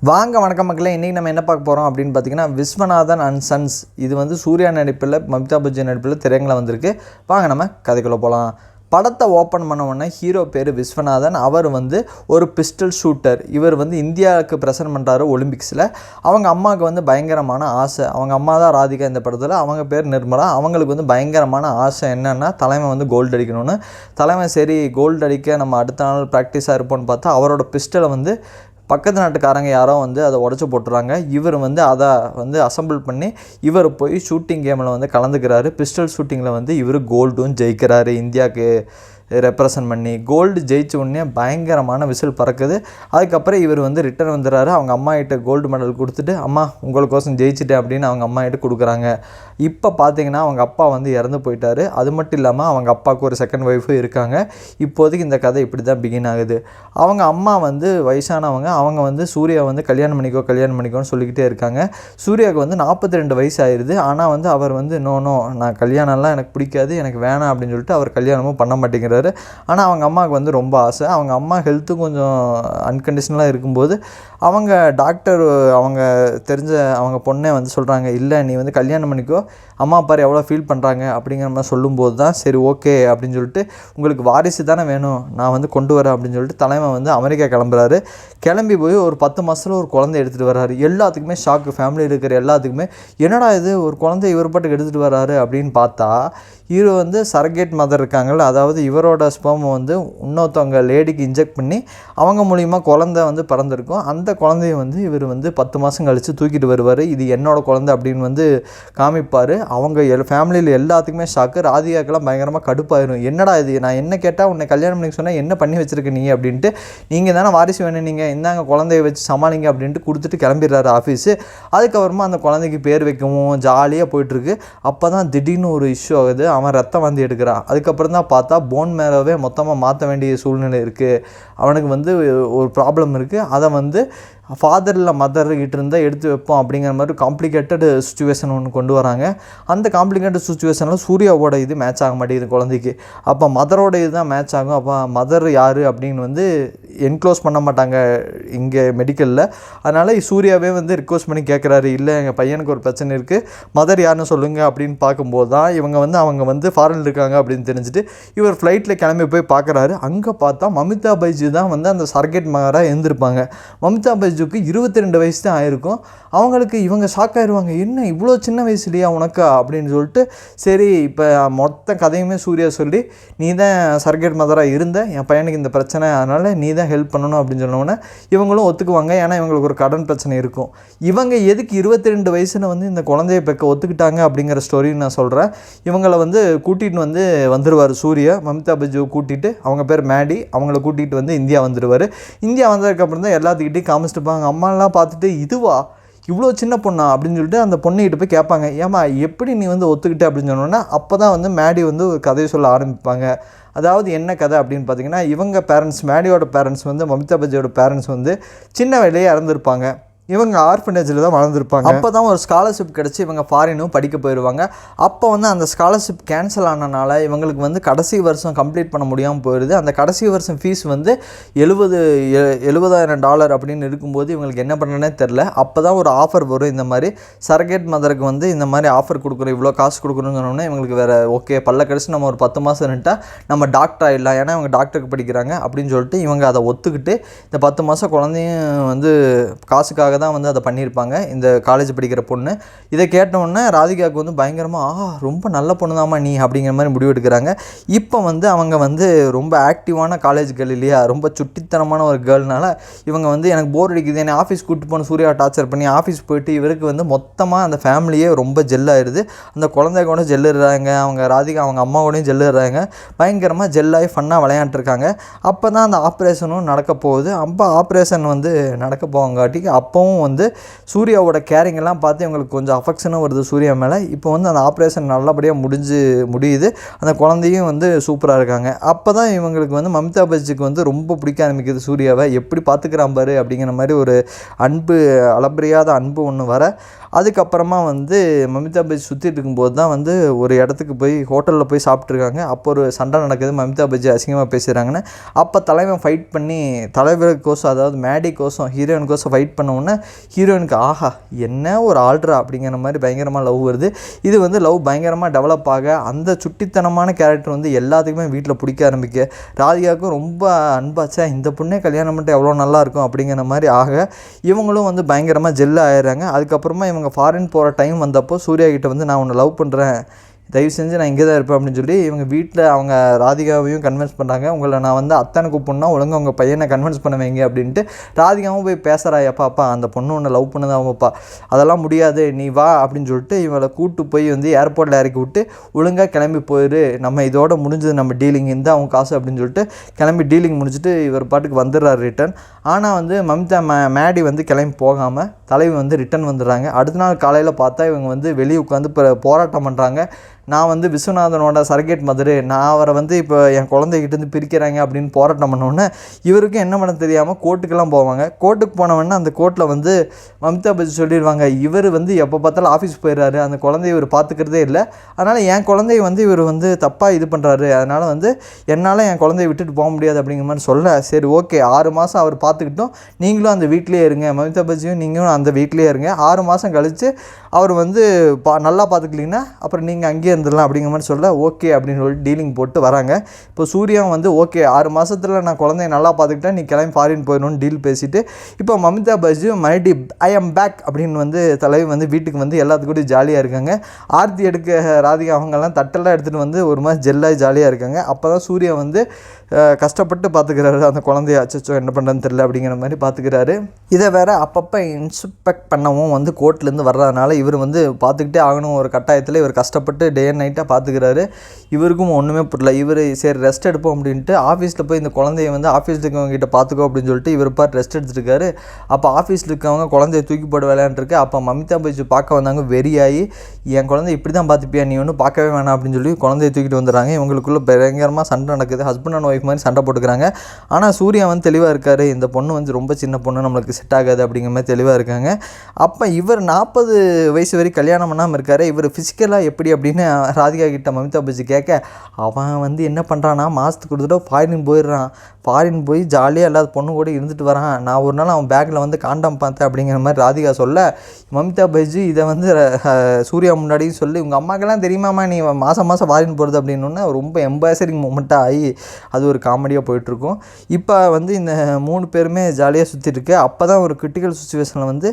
வாங்க வணக்கம் மக்களே. இன்றைக்கி நம்ம என்ன பார்க்க போகிறோம் அப்படின்னு பார்த்தீங்கன்னா, விஸ்வநாதன் அண்ட் சன்ஸ். இது வந்து சூர்யா நடிப்பில், மமிதா பச்சன் நடிப்பில் திரையரங்கில் வந்திருக்கு. வாங்க நம்ம கதைக்குள்ளே போகலாம். படத்தை ஓப்பன் பண்ண உடனே ஹீரோ பேர் விஸ்வநாதன். அவர் வந்து ஒரு பிஸ்டல் ஷூட்டர். இவர் வந்து இந்தியாவுக்கு ப்ரெசென்ட் பண்ணுறாரு ஒலிம்பிக்ஸில். அவங்க அம்மாவுக்கு வந்து பயங்கரமான ஆசை. அவங்க அம்மா தான் ராதிகா இந்த படத்தில், அவங்க பேர் நிர்மலா. அவங்களுக்கு வந்து பயங்கரமான ஆசை என்னென்னா, தலைமை வந்து கோல்டு அடிக்கணும்னு. தலைமை சரி கோல்டு அடிக்க நம்ம அடுத்த நாள் ப்ராக்டிஸாக இருப்போம்னு பார்த்தா, அவரோட பிஸ்டலை வந்து பக்கத்து நாட்டுக்காரங்க யாரோ வந்து அதை உடச்சி போட்டுறாங்க. இவர் வந்து அதை வந்து அசம்பிள் பண்ணி இவர் போய் ஷூட்டிங் கேமில் வந்து கலந்துக்கிறாரு. பிஸ்டல் ஷூட்டிங்கில் வந்து இவர் கோல்டும் ஜெயிக்கிறாரு. இந்தியாவுக்கு ரெப்ரசன்ட் பண்ணி கோல்டு ஜெயிச்ச உடனே பயங்கரமான விசில் பறக்குது. அதுக்கப்புறம் இவர் வந்து ரிட்டர்ன் வந்துடுறாரு. அவங்க அம்மா கிட்ட கோல்டு மெடல் கொடுத்துட்டு, அம்மா உங்களுக்கோசம் ஜெயிச்சிட்டேன் அப்படின்னு அவங்க அம்மா கிட்ட கொடுக்குறாங்க. இப்போ பார்த்தீங்கன்னா அவங்க அப்பா வந்து இறந்து போயிட்டார். அது மட்டும் இல்லாமல் அவங்க அப்பாவுக்கு ஒரு செகண்ட் ஒய்ஃபும் இருக்காங்க. இப்போதைக்கு இந்த கதை இப்படி தான் பிகின் ஆகுது. அவங்க அம்மா வந்து வயசானவங்க. அவங்க வந்து சூர்யா வந்து கல்யாணம் பண்ணிக்கோன்னு சொல்லிக்கிட்டே இருக்காங்க. சூர்யாவுக்கு வந்து 42 வயசு ஆயிடுது. ஆனால் வந்து அவர் வந்து நோ நான் கல்யாணம்லாம் எனக்கு பிடிக்காது, எனக்கு வேணாம் அப்படின்னு சொல்லிட்டு அவர் கல்யாணமும் பண்ண மாட்டேங்கிறார். ஆனால் அவங்க அம்மாவுக்கு வந்து ரொம்ப ஆசை. அவங்க அம்மா ஹெல்த்தும் கொஞ்சம் அன்கண்டிஷனலாக இருக்கும்போது அவங்க டாக்டர் அவங்க தெரிஞ்ச அவங்க பொண்ணே வந்து சொல்கிறாங்க, இல்லை நீ வந்து கல்யாணம் பண்ணிக்கோ, அம்மா அப்பா எவ்வளோ ஃபீல் பண்ணுறாங்க அப்படிங்கிற மாதிரி சொல்லும்போது தான் சரி ஓகே அப்படின்னு சொல்லிட்டு, உங்களுக்கு வாரிசு தானே வேணும், நான் வந்து கொண்டு வரேன் அப்படின்னு சொல்லிட்டு தலைமை வந்து அமெரிக்கா கிளம்புறாரு. கிளம்பி போய் ஒரு 10 மாதத்தில் ஒரு குழந்தை எடுத்துகிட்டு வர்றாரு. எல்லாத்துக்குமே ஷாக்கு. ஃபேமிலியில் இருக்கிற எல்லாத்துக்குமே என்னடா இது ஒரு குழந்தை இவர் பாட்டுக்கு எடுத்துகிட்டு வர்றாரு அப்படின்னு பார்த்தா, இவர் வந்து சரகேட் மதர் இருக்காங்கள்ல, அதாவது இவரோட ஸ்பெர்ம் வந்து இன்னொருத்தவங்க லேடிக்கு இன்ஜெக்ட் பண்ணி அவங்க மூலிமா குழந்தை வந்து பிறந்திருக்கும். அந்த குழந்தைய வந்து இவர் வந்து 10 மாதம் கழித்து தூக்கிட்டு வருவார். இது என்னோடய குழந்தை அப்படின்னு வந்து காமிப்பார். அவங்க ஃபேமிலியில் எல்லாத்துக்குமே ஷாக்கு. ராதிகாக்கெல்லாம் பயங்கரமாக கடுப்பாயிரும். என்னடா இது, நான் என்ன கேட்டால் உன்னை கல்யாணம் பண்ணி சொன்னால் என்ன பண்ணி வச்சுருக்க நீ அப்படின்ட்டு, நீங்கள் தானே வாரிசு வேணும், நீங்கள் இந்தாங்க குழந்தைய வச்சு சமாளிங்க அப்படின்ட்டு கொடுத்துட்டு கிளம்பிடுறாரு ஆஃபீஸு. அதுக்கப்புறமா அந்த குழந்தைக்கு பேர் வைக்கவும் ஜாலியாக போயிட்டுருக்கு. அப்போ தான் திடீர்னு ஒரு இஷ்யூ ஆகுது. அவன் ரத்தம் வந்து எடுக்கிறான். அதுக்கப்புறம் தான் பார்த்தா போன் மேரவே மொத்தமாக மாற்ற வேண்டிய சூழ்நிலை இருக்குது. அவனுக்கு வந்து ஒரு ப்ராப்ளம் இருக்குது. அதை வந்து ஃபாதர் இல்லை மதர் கிட்ட இருந்தால் எடுத்து வைப்போம் அப்படிங்கிற மாதிரி காம்ப்ளிகேட்டட் சுச்சுவேஷன் ஒன்று கொண்டு வராங்க. அந்த காம்ப்ளிகேட்டட் சுச்சுவேஷனில் சூர்யாவோட இது மேட்ச் ஆக மாட்டேங்குது குழந்தைக்கு. அப்போ மதரோட இது தான் மேட்ச் ஆகும். அப்போ மதர் யார் அப்படின்னு வந்து என்க்ளோஸ் பண்ண மாட்டாங்க இங்கே மெடிக்கலில். அதனால் சூர்யாவே வந்து ரிக்வஸ்ட் பண்ணி கேட்குறாரு, இல்லை எங்கள் பையனுக்கு ஒரு பிரச்சனை இருக்குது, மதர் யாருன்னு சொல்லுங்கள் அப்படின்னு பார்க்கும்போது தான் அவங்க வந்து ஃபாரினில் இருக்காங்க அப்படின்னு தெரிஞ்சுட்டு இவர் ஃப்ளைட்டில் கிளம்பி போய் பார்க்குறாரு. அங்கே பார்த்தா மமிதா பைஜு தான் வந்து அந்த சர்கேட் மகராக இருந்திருப்பாங்க. மமிதா பைஜுக்கு 22 வயசு தான் ஆயிருக்கும். அவங்களுக்கு இவங்க ஷாக் ஆயிடுவாங்க, என்ன இவ்வளோ சின்ன வயசுலையா உனக்கா அப்படின்னு சொல்லிட்டு, சரி இப்போ மொத்த கதையுமே சூர்யா சொல்லி, நீ தான் சர்கேட் மதராக இருந்த, என் பையனுக்கு இந்த பிரச்சனை, அதனால் நீ தான் ஹெல்ப் பண்ணணும் அப்படின்னு சொன்னோன்னே இவங்களும் ஒத்துக்குவாங்க. ஏன்னா இவங்களுக்கு ஒரு கடன் பிரச்சனை இருக்கும். இவங்க எதுக்கு 22 வயசுல வந்து இந்த குழந்தைய பெக்க ஒத்துக்கிட்டாங்க அப்படிங்கிற ஸ்டோரின்னு நான் சொல்கிறேன். இவங்களை வந்து கூட்டிகிட்டு வந்து வந்துடுவார் சூர்யா. மமிதா பைஜுவை கூட்டிகிட்டு, அவங்க பேர் மேடி, அவங்கள கூட்டிகிட்டு வந்து இந்தியா வந்துடுவார். இந்தியா வந்ததுக்கப்புறம் தான் எல்லாத்துக்கிட்டையும் காமிச்சிட்டு அம்மாலாம் பார்த்துட்டு, இதுவா இவ்வளோ சின்ன பொண்ணா அப்படின்னு சொல்லிட்டு அந்த பொண்ணுகிட்ட போய் கேட்பாங்க, ஏமா எப்படி நீ வந்து ஒத்துக்கிட்ட அப்படின்னு சொன்னோன்னா, அப்போ தான் வந்து மேடி வந்து ஒரு கதையை சொல்ல ஆரம்பிப்பாங்க. அதாவது என்ன கதை அப்படின்னு பார்த்தீங்கன்னா, இவங்க பேரண்ட்ஸ், மேடியோட பேரண்ட்ஸ் வந்து மமிதா பைஜுவோட பேரண்ட்ஸ் வந்து சின்ன வயதிலேயே இறந்துருப்பாங்க. இவங்க ஆர்ஃபனேஜில் தான் வளர்ந்துருப்பாங்க. அப்போ தான் ஒரு ஸ்காலர்ஷிப் கிடச்சி இவங்க ஃபாரினும் படிக்க போயிடுவாங்க. அப்போ வந்து அந்த ஸ்காலர்ஷிப் கேன்சல் ஆனனால இவங்களுக்கு வந்து கடைசி வருஷம் கம்ப்ளீட் பண்ண முடியாமல் போயிடுது. அந்த கடைசி வருஷம் ஃபீஸ் வந்து $70,000 அப்படின்னு இருக்கும்போது இவங்களுக்கு என்ன பண்ணுறேன்னே தெரில. அப்போ தான் ஒரு ஆஃபர் வரும், இந்த மாதிரி சர்கேட் மதருக்கு வந்து இந்த மாதிரி ஆஃபர் கொடுக்குறோம், இவ்வளோ காசு கொடுக்குறோன்னு சொன்னோன்னே இவங்களுக்கு வேறு ஓகே பல்ல கடிச்சு நம்ம ஒரு 10 மாதம் இருந்துட்டா நம்ம டாக்டர் ஆகிடலாம், ஏன்னா இவங்க டாக்டருக்கு படிக்கிறாங்க அப்படின்னு சொல்லிட்டு இவங்க அதை ஒத்துக்கிட்டு இந்த 10 மாதம் குழந்தையும் வந்து காசுக்காக தான் வந்து அதை பண்ணியிருப்பாங்க இந்த காலேஜ் படிக்கிற பொண்ணு. இதை கேட்டவுடனே ராதிகாவுக்கு வந்து பயங்கரமாக ரொம்ப நல்ல பொண்ணு தாம்மா நீ அப்படிங்கிற மாதிரி முடிவு எடுக்கிறாங்க. இப்போ வந்து அவங்க வந்து ரொம்ப ஆக்டிவான காலேஜ் கேர்ள் இல்லையா, ரொம்ப சுட்டித்தனமான ஒரு கேர்ள்னால இவங்க வந்து எனக்கு போர் அடிக்குது, என்னை ஆஃபீஸ் கூப்பிட்டு போன சூர்யா டார்ச்சர் பண்ணி ஆஃபீஸ் போயிட்டு இவருக்கு வந்து மொத்தமாக அந்த ஃபேமிலியே ரொம்ப ஜெல்லாகிடுது. அந்த குழந்தை கூட ஜெல்லுறாங்க, அவங்க ராதிகா அவங்க அம்மா கூடயும் ஜெல்லுறாங்க. பயங்கரமாக ஜெல்லாகி ஃபன்னாக விளையாண்டுருக்காங்க. அப்போ தான் அந்த ஆப்ரேஷனும் நடக்க போகுது. அப்போ ஆப்ரேஷன் வந்து நடக்க போவங்காட்டிக்கு அப்போவும் இப்போவும் வந்து சூர்யாவோட கேரிங்கெல்லாம் பார்த்து இவங்களுக்கு கொஞ்சம் அஃபெக்ஷனும் வருது சூர்யா மேலே. இப்போ வந்து அந்த ஆப்ரேஷன் நல்லபடியாக முடியுது. அந்த குழந்தையும் வந்து சூப்பராக இருக்காங்க. அப்போ தான் இவங்களுக்கு வந்து மம்தா பஜ்ஜிக்கு வந்து ரொம்ப பிடிக்க ஆரம்பிக்குது சூர்யாவை. எப்படி பார்த்துக்கிறான் பாரு அப்படிங்கிற மாதிரி ஒரு அன்பு, அளப்பரியாத அன்பு ஒன்று வர, அதுக்கப்புறமா வந்து மமிதா பஜ்ஜி சுற்றிட்டு இருக்கும்போது தான் வந்து ஒரு இடத்துக்கு போய் ஹோட்டலில் போய் சாப்பிட்ருக்காங்க. அப்போ ஒரு சண்டை நடக்குது. மமிதா பஜ்ஜி அசிங்கமாக பேசுகிறாங்கன்னு அப்போ தலைவன் ஃபைட் பண்ணி தலைவருக்கோசம், அதாவது மேடிக்கோசம், ஹீரோயினுக்கோசம் ஃபைட் பண்ண உடனே ஹீரோயினுக்கு ஆஹா என்ன ஒரு ஆல்ட்ரா அப்படிங்கிற மாதிரி பயங்கரமாக லவ் வருது. இது வந்து லவ் பயங்கரமாக டெவலப் ஆக அந்த சுட்டித்தனமான கேரக்டர் வந்து எல்லாத்துக்குமே வீட்டில் பிடிக்க ஆரம்பிக்க, ராதிகாவுக்கும் ரொம்ப அன்பாச்சா இந்த பொண்ணே கல்யாணம் பண்ணிட்டு எவ்வளோ நல்லாயிருக்கும் அப்படிங்கிற மாதிரி ஆக இவங்களும் வந்து பயங்கரமாக ஜெல்லு ஆயிடுறாங்க. அதுக்கப்புறமா இவங்க ஃபாரின் போகிற டைம் வந்தப்போ சூர்யா கிட்ட வந்து நான் உன்னை லவ் பண்ணுறேன், தயவு செஞ்சு நான் இங்கே தான் இருப்பேன் அப்படின்னு சொல்லி இவங்க வீட்டில் அவங்க ராதிகாவையும் கன்வின்ஸ் பண்ணுறாங்க. உங்களை நான் வந்து அத்தனை கூப்பிட்னா ஒழுங்காக உங்கள் பையனை கன்வின்ஸ் பண்ண வைங்க அப்படின்ட்டு. ராதிகாவும் போய் பேசுகிறா, அப்பா அந்த பொண்ணு ஒன்று லவ் பண்ணுதாப்பா, அதெல்லாம் முடியாது நீ வா அப்படின்னு சொல்லிட்டு இவளை கூப்பிட்டு போய் வந்து ஏர்போர்ட்டில் இறக்கி விட்டு ஒழுங்காக கிளம்பி போயிரு, நம்ம இதோட முடிஞ்சது நம்ம டீலிங், இந்த அவங்க காசு அப்படின்னு சொல்லிட்டு கிளம்பி டீலிங் முடிச்சுட்டு இவர் பாட்டுக்கு வந்துடுறாரு ரிட்டன். ஆனால் வந்து மம்தா மேடி வந்து கிளம்பி போகாமல் தலைவி வந்து ரிட்டன் வந்துடுறாங்க. அடுத்த நாள் காலையில் பார்த்தா இவங்க வந்து வெளியே உட்காந்து போராட்டம் பண்ணுறாங்க. நான் வந்து விஸ்வநாதனோட சர்கேட் மதரு, நான் அவரை வந்து இப்போ என் குழந்தைகிட்டேருந்து பிரிக்கிறாங்க அப்படின்னு போராட்டம் பண்ணோன்னே இவருக்கும் என்ன பண்ண தெரியாமல் கோர்ட்டுக்கெல்லாம் போவாங்க. கோர்ட்டுக்கு போனவொடனே அந்த கோர்ட்டில் வந்து மம்தா பஜ்ஜி சொல்லிடுவாங்க, இவர் வந்து எப்போ பார்த்தாலும் ஆஃபீஸ் போயிடுறாரு, அந்த குழந்தைய இவர் பார்த்துக்கிறதே இல்லை, அதனால் என் குழந்தைய வந்து இவர் வந்து தப்பாக இது பண்ணுறாரு, அதனால் வந்து என்னால் என் குழந்தைய விட்டுட்டு போக முடியாது அப்படிங்கிற மாதிரி சொல்ல, சரி ஓகே 6 மாதம் அவர் பார்த்துக்கிட்டோம், நீங்களும் அந்த வீட்டிலே இருங்க, மம்தா பஜ்ஜியும் நீங்களும் அந்த வீட்டிலே இருங்க, 6 மாதம் கழித்து அவர் வந்து நல்லா பார்த்துக்கலிங்கன்னா அப்புறம் நீங்கள் அங்கேயே இருந்துடலாம் அப்படிங்கிற மாதிரி சொல்ல, ஓகே அப்படின்னு சொல்லி டீலிங் போட்டு வராங்க. இப்போ சூர்யா வந்து ஓகே 6 மாதத்தில் நான் குழந்தைய நல்லா பார்த்துக்கிட்டேன், நீ கிளம்பி ஃபாரின் போயிடணும்னு டீல் பேசிவிட்டு இப்போ மம்தா பஜ்ஜி மறுபடி ஐ எம் பேக் அப்படின்னு வந்து தலைவி வந்து வீட்டுக்கு வந்து எல்லாத்துக்கூடயும் ஜாலியாக இருக்காங்க. ஆர்த்தி எடுக்க ராதிகா அவங்கெல்லாம் தட்டெல்லாம் எடுத்துகிட்டு வந்து ஒரு மாதிரி ஜெல்லாக ஜாலியாக இருக்காங்க. அப்போ தான் சூர்யா வந்து கஷ்டப்பட்டு பார்த்துக்கிறாரு அந்த குழந்தைய. அச்சோ என்ன பண்ணுறதுன்னு தெரியல அப்படிங்கிற மாதிரி பார்த்துக்கிறாரு. இதை வேறு அப்பப்போ இன்ஸ்பெக்ட் பண்ணவும் வந்து கோர்ட்லேருந்து வர்றதுனால இவர் வந்து பார்த்துக்கிட்டே ஆகணும் ஒரு கட்டாயத்தில். இவர் கஷ்டப்பட்டு டே அண்ட் நைட்டாக பார்த்துக்கிறாரு. இவருக்கும் ஒன்றுமே புரியல. இவர் சரி ரெஸ்ட் எடுப்போம் அப்படின்ட்டு ஆஃபீஸில் போய் இந்த குழந்தைய வந்து ஆஃபீஸில் இருக்கவங்ககிட்ட பார்த்துக்கோ அப்படின்னு சொல்லிட்டு இவர் பார்த்து ரெஸ்ட் எடுத்துருக்காரு. அப்போ ஆஃபீஸில் இருக்கவங்க குழந்தைய தூக்கி போட்டு விளையாண்டுருக்கு. அப்போ மமிதா பஜ்ஜி பார்க்க வந்தாங்க. வெறியாகி என் குழந்தை இப்படி தான் பார்த்துப்பியா, நீ ஒன்றும் பார்க்கவே வேணாம் அப்படின்னு சொல்லி குழந்தைய தூக்கிட்டு வந்துடுறாங்க. இவங்களுக்குள்ள பயங்கரமாக சண்டை நடக்குது. ஹஸ்பண்ட் அண்ட் ஒய்ஃப் மாதிரி சண்டை போட்டுக்கிறாங்க. ஆனால் சூர்யா வந்து தெளிவாக இருக்கார், இந்த பொண்ணு வந்து ரொம்ப சின்ன பொண்ணு, நம்மளுக்கு செட் ஆகாது அப்படிங்கிற மாதிரி தெளிவாக இருக்காங்க. அப்போ இவர் 40 வயசு வரைக்கும் கல்யாணம் பண்ணாமல் இருக்கார். இவர் ஃபிசிக்கலாக எப்படி அப்படின்னு ராதிகா கிட்ட மமிதா பஜ்ஜி கேட்க, அவன் வந்து என்ன பண்ணுறான்னா மாதத்துக்கு கொடுத்துட்டு ஃபாரின் போயிடுறான், ஃபாரின் போய் ஜாலியாக இல்லாத பொண்ணு கூட இருந்துட்டு வரான், நான் ஒரு நாள் அவன் பேக்கில் வந்து காண்டம் பார்த்தேன் அப்படிங்கிற மாதிரி ராதிகா சொல்ல, மமிதா பஜ்ஜி இதை வந்து சூர்யா முன்னாடியும் சொல்லி உங்கள் அம்மாக்கெல்லாம் தெரியுமாம்மா நீ மாதம் ஃபாரின் போகிறது அப்படின்னோடனே ரொம்ப எம்பாசரிங் மூமெண்ட்டாக ஆகி அது ஒரு காமெடியாக போயிட்டுருக்கும். இப்போ வந்து இந்த 3 பேருமே ஜாலியாக சுற்றிட்டு இருக்கு. அப்போ தான் ஒரு கிரிட்டிக்கல் சுச்சுவேஷனில் வந்து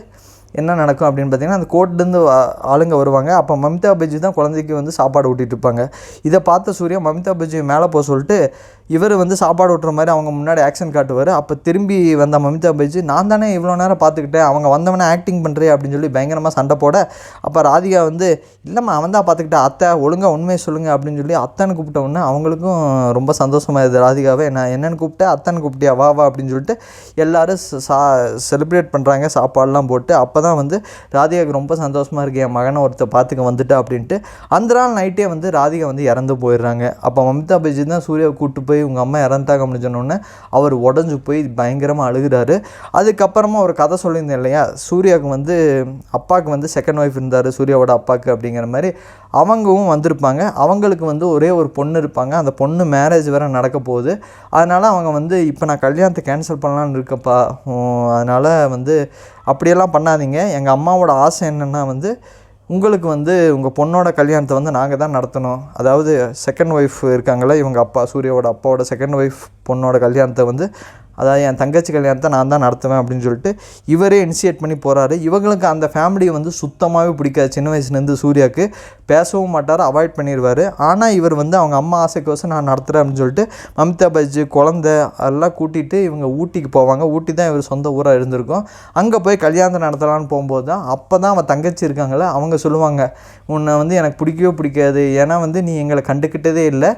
என்ன நடக்கும் அப்படின்னு பார்த்தீங்கன்னா அந்த கோர்ட்லேருந்து ஆளுங்க வருவாங்க. அப்போ மமிதா பஜ்ஜி தான் குழந்தைக்கு வந்து சாப்பாடு ஊட்டிகிட்டு இருப்பாங்க. இதை பார்த்த சூர்யா மமிதா பஜ்ஜி மேலே போக சொல்லிட்டு இவர் வந்து சாப்பாடு ஊட்டுற மாதிரி அவங்க முன்னாடி ஆக்ஷன் காட்டுவார். அப்போ திரும்பி வந்த மமிதா பஜ்ஜி நான் தானே இவ்வளோ நேரம் பார்த்துக்கிட்டேன், அவங்க வந்தவனே ஆக்டிங் பண்ணுறே அப்படின்னு சொல்லி பயங்கரமாக சண்டை போட, அப்போ ராதிகா வந்து இல்லைம்மா அவன் தான் பார்த்துக்கிட்டா, அத்தை ஒழுங்காக உண்மையை சொல்லுங்கள் அப்படின்னு சொல்லி அத்தைன்னு கூப்பிட்ட உடனே அவங்களுக்கும் ரொம்ப சந்தோஷமாயிருது. ராதிகாவே நான் என்னென்னு கூப்பிட்டேன், அத்தைன்னு கூப்பிட்டியா வா வா அப்படின்னு சொல்லிட்டு எல்லோரும் செலிப்ரேட் பண்ணுறாங்க சாப்பாடெலாம் போட்டு. அப்போ தான் வந்து ராதிகாவுக்கு ரொம்ப சந்தோஷமாக இருக்குது, என் மகனை ஒருத்தர் பார்த்துக்க வந்துட்டா அப்படின்ட்டு. அந்த நாள் நைட்டே வந்து ராதிகா வந்து இறந்து போயிடுறாங்க. அப்போ மமிதா பஜ்ஜி தான் சூர்யாவை கூப்பிட்டு போய் உங்கள் அம்மா இறந்துட்டாங்க அப்படின்னு சொன்னோடனே அவர் உடஞ்சி போய் பயங்கரமாக அழுகிறாரு. அதுக்கப்புறமா ஒரு கதை சொல்லியிருந்தேன் இல்லையா, சூர்யாவுக்கு வந்து அப்பாவுக்கு வந்து செகண்ட் ஒய்ஃப் இருந்தார் சூர்யாவோட அப்பாவுக்கு அப்படிங்கிற மாதிரி, அவங்களும் வந்திருப்பாங்க. அவங்களுக்கு வந்து ஒரே ஒரு பொண்ணு இருப்பாங்க. அந்த பொண்ணு மேரேஜ் வேறு நடக்க போகுது. அதனால் அவங்க வந்து இப்போ நான் கல்யாணத்தை கேன்சல் பண்ணலான்னு இருக்கப்பா, அதனால் வந்து அப்படியெல்லாம் பண்ணாதீங்க, எங்கள் அம்மாவோட ஆசை என்னென்னா வந்து உங்களுக்கு வந்து உங்கள் பொண்ணோட கல்யாணத்தை வந்து நாங்கள் தான் நடத்தணும், அதாவது செகண்ட் ஒய்ஃப் இருக்காங்களே இவங்க அப்பா சூர்யாவோட அப்பாவோட செகண்ட் ஒய்ஃப் பொண்ணோட கல்யாணத்தை வந்து அதாவது என் தங்கச்சி கல்யாணத்தை நான் தான் நடத்துவேன் அப்படின்னு சொல்லிட்டு இவரே இனிஷியேட் பண்ணி போகிறாரு. இவங்களுக்கு அந்த ஃபேமிலியை வந்து சுத்தமாகவே பிடிக்காது. சின்ன வயசுலேருந்து சூர்யாவுக்கு பேசவும் மாட்டார், அவாய்ட் பண்ணிடுவார். ஆனால் இவர் வந்து அவங்க அம்மா ஆசைக்கோசம் நான் நடத்துகிறேன் அப்படின்னு சொல்லிட்டு மமிதா பஜ்ஜி குழந்தை அதெல்லாம் கூட்டிகிட்டு இவங்க ஊட்டிக்கு போவாங்க. ஊட்டி தான் இவர் சொந்த ஊராக இருந்திருக்கும். அங்கே போய் கல்யாணத்தை நடத்தலான்னு போகும்போது தான் அப்போ தான் அவன் தங்கச்சி இருக்காங்களே அவங்க சொல்லுவாங்க, உன்னை வந்து எனக்கு பிடிக்கவே பிடிக்காது, ஏன்னா வந்து நீ எங்களை கண்டுக்கிட்டதே இல்லை,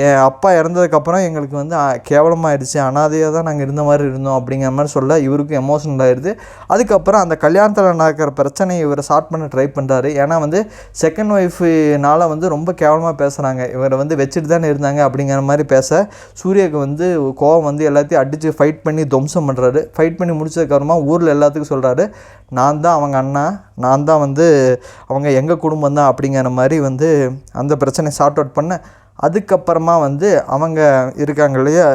என் அப்பா இறந்ததுக்கப்புறம் எங்களுக்கு வந்து கேவலமாகிடுச்சு, அனாதையாக தான் நாங்கள் நாங்கள் இருந்த மாதிரி இருந்தோம் அப்படிங்கிற மாதிரி சொல்ல இவருக்கும் எமோஷனல் ஆயிடுது. அதுக்கப்புறம் அந்த கல்யாணத்தில் நடக்கிற பிரச்சனையை இவரை சால்வ் பண்ண ட்ரை பண்ணுறாரு. ஏன்னா வந்து செகண்ட் ஒய்ஃபுனால் வந்து ரொம்ப கேவலமாக பேசுகிறாங்க, இவரை வந்து வச்சுட்டு தானே இருந்தாங்க அப்படிங்கிற மாதிரி பேச சூர்யாவுக்கு வந்து கோவம் வந்து எல்லாத்தையும் அடித்து ஃபைட் பண்ணி துவம்சம் பண்ணுறாரு. ஃபைட் பண்ணி முடிச்சதுக்கப்புறமா ஊரில் எல்லாத்துக்கும் சொல்கிறாரு, நான் தான் அவங்க அண்ணா, நான் தான் வந்து அவங்க எங்கள் குடும்பம் தான் அப்படிங்கிற மாதிரி வந்து அந்த பிரச்சனையை சார்ட் அவுட் பண்ண. அதுக்கப்புறமா வந்து அவங்க இருக்காங்க இல்லையா,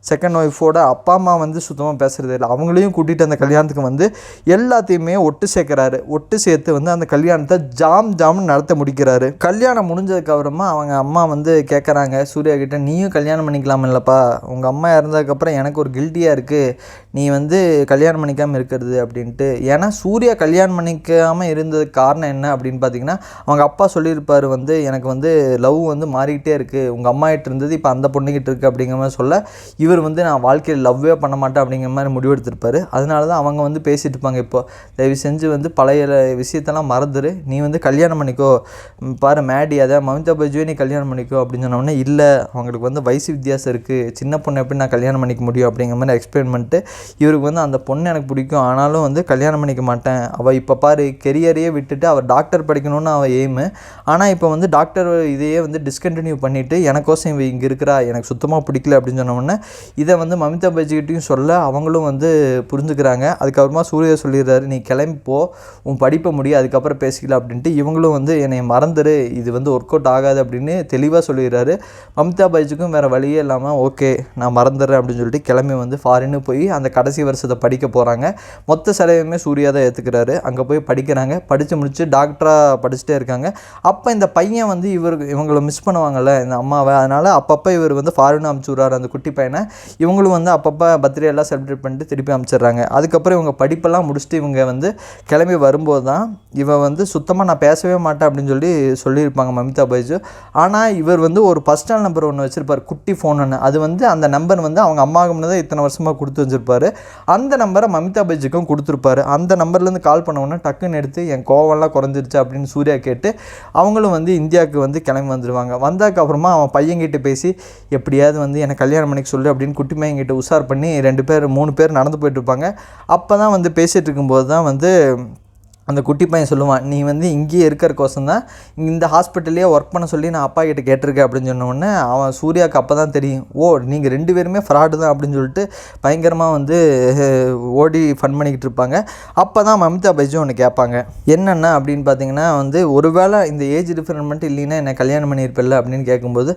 செகண்ட் ஒய்ஃபோட அப்பா அம்மா வந்து சுத்தமாக பேசுகிறது இல்லை, அவங்களையும் கூட்டிகிட்டு அந்த கல்யாணத்துக்கு வந்து எல்லாத்தையுமே ஒட்டு சேர்க்குறாரு. ஒட்டு சேர்த்து வந்து அந்த கல்யாணத்தை ஜாம்னு நடத்த முடிக்கிறாரு. கல்யாணம் முடிஞ்சதுக்கப்புறமா அவங்க அம்மா வந்து கேட்குறாங்க சூர்யா கிட்ட, நீயும் கல்யாணம் பண்ணிக்கலாம் இல்லைப்பா, உங்கள் அம்மா இறந்ததுக்கப்புறம் எனக்கு ஒரு கில்ட்டியாக இருக்குது, நீ வந்து கல்யாணம் பண்ணிக்காமல் இருக்கிறது அப்படின்ட்டு. ஏன்னா சூர்யா கல்யாணம் பண்ணிக்காமல் இருந்ததுக்கு காரணம் என்ன அப்படின்னு பார்த்தீங்கன்னா, அவங்க அப்பா சொல்லியிருப்பார் வந்து எனக்கு வந்து லவ் வந்து மாறிக்கிட்டே இருக்குது, உங்கள் அம்மா கிட்ட இருந்தது இப்போ அந்த பொண்ணுக்கிட்ட இருக்குது அப்படிங்கிற மாதிரி சொல்ல இவர் வந்து நான் வாழ்க்கையில் லவ்வே பண்ண மாட்டேன் அப்படிங்கிற மாதிரி முடிவெடுத்திருப்பார். அதனால தான் அவங்க வந்து பேசிகிட்டு இருப்பாங்க, இப்போ தயவு செஞ்சு வந்து பழைய விஷயத்தெல்லாம் மறந்துடு, நீ வந்து கல்யாணம் பண்ணிக்கோ, பாரு மேடி அதை மமிதா பஜ்ஜுவே நீ கல்யாணம் பண்ணிக்கோ அப்படின்னு சொன்னோடனே, இல்லை அவங்களுக்கு வந்து வயசு வித்தியாசம் இருக்குது, சின்ன பொண்ணு எப்படி நான் கல்யாணம் பண்ணிக்க முடியும் அப்படிங்கிற மாதிரி எக்ஸ்பிளைன் பண்ணிட்டு இவருக்கு வந்து அந்த பொண்ணு எனக்கு பிடிக்கும், ஆனாலும் வந்து கல்யாணம் பண்ணிக்க மாட்டேன், அவள் இப்போ பாரு கெரியரையே விட்டுட்டு அவள் டாக்டர் படிக்கணும்னு அவள் எய்மு, ஆனால் இப்போ வந்து டாக்டர் இதையே வந்து டிஸ்கண்டினியூ பண்ணிவிட்டு எனக்கோசம் இவ இங்கே இருக்கிறா, எனக்கு சுத்தமாக பிடிக்கல அப்படின்னு சொன்னோடனே இதை வந்து மமிதா பஜ்ஜிக்கிட்டையும் சொல்ல அவங்களும் வந்து புரிஞ்சுக்கிறாங்க. அதுக்கப்புறமா சூர்யா சொல்லிடுறாரு, நீ கிளம்பிப்போ, உன் படிப்பை முடியும், அதுக்கப்புறம் பேசிக்கலாம் அப்படின்ட்டு. இவங்களும் வந்து என்னை மறந்துடு, இது வந்து ஒர்க் அவுட் ஆகாது அப்படின்னு தெளிவாக சொல்லிடுறாரு. மமிதா பஜ்ஜிக்கும் வேறு வழியே இல்லாமல் ஓகே நான் மறந்துடுறேன் அப்படின்னு சொல்லிட்டு கிளம்பி வந்து ஃபாரின்னு போய் அந்த கடைசி வருஷத்தை படிக்க போகிறாங்க. மொத்த செலவுமே சூர்யா தான் ஏற்றுக்கிறாரு. அங்கே போய் படிக்கிறாங்க, படித்து முடிச்சு டாக்டராக படிச்சுட்டே இருக்காங்க. அப்போ இந்த பையன் வந்து இவங்களை மிஸ் பண்ணுவாங்கள்ல இந்த அம்மாவை, அதனால் அப்பப்போ இவர் வந்து ஃபாரின் அனுப்பிச்சி விட்றாரு அந்த குட்டி பையனை. இவங்களும் வந்து அப்பப்போ பர்த்டே எல்லாம் செலிப்ரேட் பண்ணிட்டு திருப்பி அனுப்பிச்சிடுறாங்க. அதுக்கப்புறம் இவங்க படிப்பெல்லாம் முடிச்சுட்டு இவங்க வந்து கிளம்பி வரும்போது தான் இவன் வந்து சுத்தமாக நான் பேசவே மாட்டேன் அப்படின்னு சொல்லியிருப்பாங்க மமிதா பைஜு. ஆனால் இவர் வந்து ஒரு பர்சனல் நம்பர் ஒன்று வச்சுருப்பார், குட்டி ஃபோன் ஒன்று. அது வந்து அந்த நம்பர் வந்து அவங்க அம்மாவுக்கு முன்னாடி தான் இத்தனை வருஷமாக கொடுத்து வச்சுருப்பார். அந்த நம்பரை மமிதா பைஜுக்கும் கொடுத்துருப்பாரு. அந்த நம்பர்லேருந்து கால் பண்ண உடனே டக்குன்னு எடுத்து என் கோவம்லாம் குறைஞ்சிருச்சு அப்படின்னு சூர்யா கேட்டு அவங்களும் வந்து இந்தியாவுக்கு வந்து கிளம்பி வந்துடுவாங்க. வந்ததுக்கப்புறமா அவன் பையன்கிட்ட பேசி எப்படியாவது வந்து எனக்கு கல்யாணம் பண்ணிக்க சொல்லு அப்படின்னு குட்டி பையன்கிட்ட உஷார் பண்ணி 2-3 பேர் நடந்து போயிட்டுருப்பாங்க. அப்போ தான் வந்து பேசிகிட்டு இருக்கும்போது தான் வந்து அந்த குட்டி பையன் சொல்லுவான், நீ வந்து இங்கேயே இருக்கிறக்கோசம் தான் இந்த ஹாஸ்பிட்டல்லையே ஒர்க் பண்ண சொல்லி நான் அப்பா கிட்ட கேட்டிருக்கேன் அப்படின்னு சொன்னோடனே அவன் சூர்யாவுக்கு அப்போ தான் தெரியும், ஓ நீங்கள் 2 பேருமே ஃப்ராடு தான் அப்படின்னு சொல்லிட்டு பயங்கரமாக வந்து ஓடி ஃபன் பண்ணிக்கிட்டு இருப்பாங்க. அப்போ தான் மமிதா பைஜு ஒன்று கேட்பாங்க, என்னென்ன அப்படின்னு பார்த்தீங்கன்னா வந்து ஒருவேளை இந்த ஏஜ் டிஃப்ரெண்ட் மட்டும் இல்லைன்னா என்னை கல்யாணம் பண்ணியிருப்பில்ல அப்படின்னு கேட்கும்போது,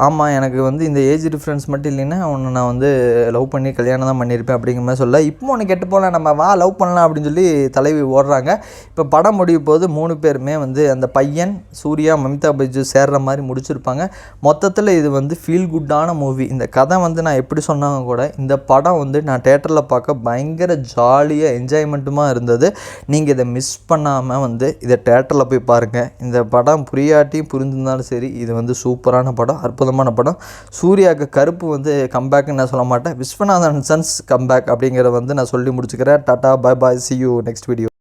ஆமாம் எனக்கு வந்து இந்த ஏஜ் டிஃப்ரென்ஸ் மட்டும் இல்லைன்னா அவனை நான் வந்து லவ் பண்ணி கல்யாணம் தான் பண்ணியிருப்பேன் அப்படிங்கிற மாதிரி சொல்ல, இப்போ ஒன்று கெட்டு போகலாம் நம்ம வா லவ் பண்ணலாம் அப்படின்னு சொல்லி தலைவி ஓடுறாங்க. இப்போ படம் முடியும் போது 3 பேருமே வந்து அந்த பையன் சூர்யா மமிதா பைஜு சேர்ற மாதிரி முடிச்சிருப்பாங்க. மொத்தத்தில் இது வந்து ஃபீல் குட்டான மூவி. இந்த கதை வந்து நான் எப்படி சொன்னாங்க கூட இந்த படம் வந்து நான் தேட்டரில் பார்க்க பயங்கர ஜாலியாக என்ஜாய்மெண்ட்டுமாக இருந்தது. நீங்கள் இதை மிஸ் பண்ணாமல் வந்து இதை தேட்டரில் போய் பாருங்கள். இந்த படம் புரியாட்டியும் புரிஞ்சிருந்தாலும் சரி, இது வந்து சூப்பரான படம், அற்புதமான படம். சூர்யாவுக்கு கருப்பு வந்து கம்பேக்னு நான் சொல்ல மாட்டேன், விஸ்வநாதன் சன்ஸ் கம்பேக் அப்படிங்கிறத வந்து நான் சொல்லி முடிச்சுக்கிறேன். Tata bye bye, see you next video.